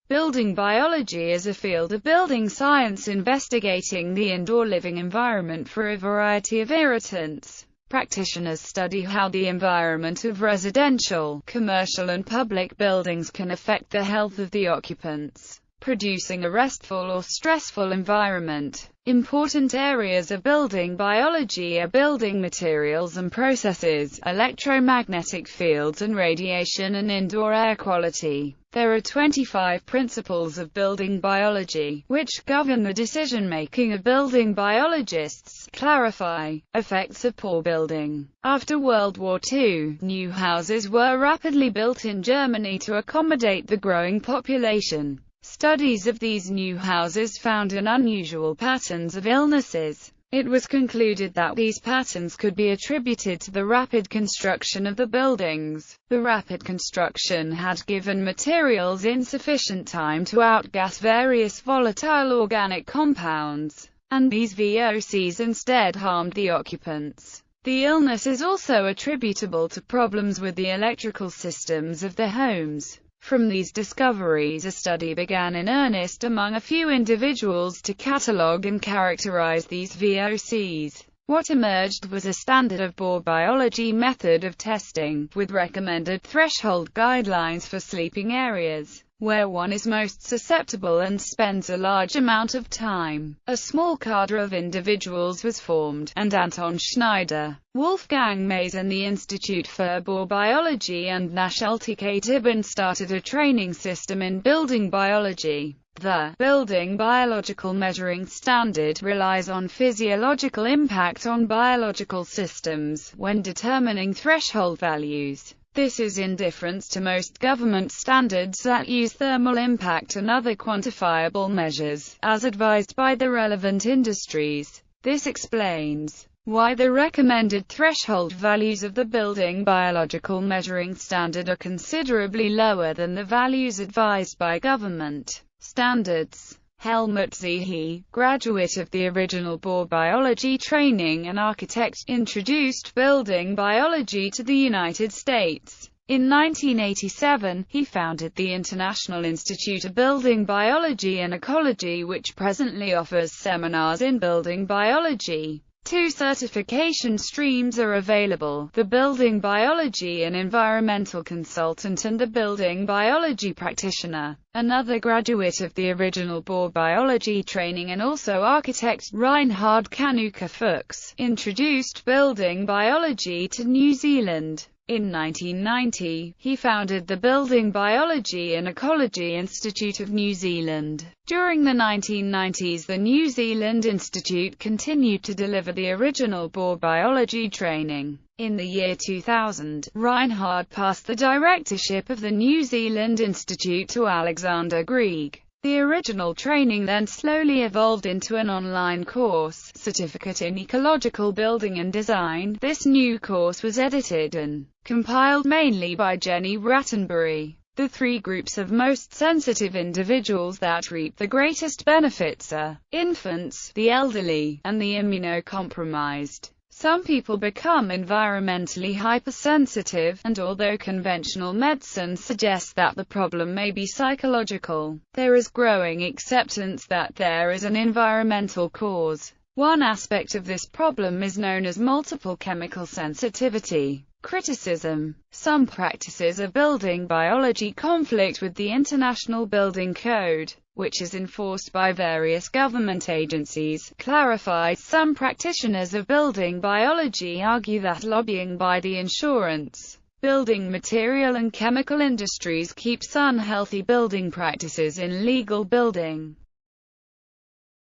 Building biology is a field of building science investigating the indoor living environment for a variety of irritants. Practitioners study how the environment of residential, commercial and public buildings can affect the health of the occupants, producing a restful or stressful environment. Important areas of building biology are building materials and processes, electromagnetic fields and radiation, and indoor air quality. There are 25 principles of building biology, which govern the decision-making of building biologists. Clarify. Effects of poor building. After World War II, new houses were rapidly built in Germany to accommodate the growing population. Studies of these new houses found an unusual patterns of illnesses. It was concluded that these patterns could be attributed to the rapid construction of the buildings. The rapid construction had given materials insufficient time to outgas various volatile organic compounds, and these VOCs instead harmed the occupants. The illness is also attributable to problems with the electrical systems of the homes. From these discoveries, a study began in earnest among a few individuals to catalogue and characterize these VOCs. What emerged was a standard of Bohr biology method of testing, with recommended threshold guidelines for sleeping areas, where one is most susceptible and spends a large amount of time. A small cadre of individuals was formed, and Anton Schneider, Wolfgang Mays and the Institute for Bohr Biology and Nachhaltige Tübingen started a training system in building biology. The Building Biological Measuring Standard relies on physiological impact on biological systems when determining threshold values. This is in difference to most government standards that use thermal impact and other quantifiable measures, as advised by the relevant industries. This explains why the recommended threshold values of the Building Biological Measuring Standard are considerably lower than the values advised by government standards. Helmut Zehe, graduate of the original Bohr biology training and architect, introduced building biology to the United States. In 1987, he founded the International Institute of Building Biology and Ecology, which presently offers seminars in building biology. Two certification streams are available: the Building Biology and Environmental Consultant and the Building Biology Practitioner. Another graduate of the original Bohr biology training and also architect, Reinhard Kanuka-Fuchs, introduced building biology to New Zealand. In 1990, he founded the Building Biology and Ecology Institute of New Zealand. During the 1990s, the New Zealand Institute continued to deliver the original Bohr biology training. In the year 2000, Reinhard passed the directorship of the New Zealand Institute to Alexander Grieg. The original training then slowly evolved into an online course, Certificate in Ecological Building and Design. This new course was edited and compiled mainly by Jenny Rattenbury. The three groups of most sensitive individuals that reap the greatest benefits are infants, the elderly, and the immunocompromised. Some people become environmentally hypersensitive, and although conventional medicine suggests that the problem may be psychological, there is growing acceptance that there is an environmental cause. One aspect of this problem is known as multiple chemical sensitivity. Criticism. Some practices of building biology conflict with the International Building Code, which is enforced by various government agencies. Clarified. Some practitioners of building biology argue that lobbying by the insurance, building material and chemical industries keeps unhealthy building practices in legal building.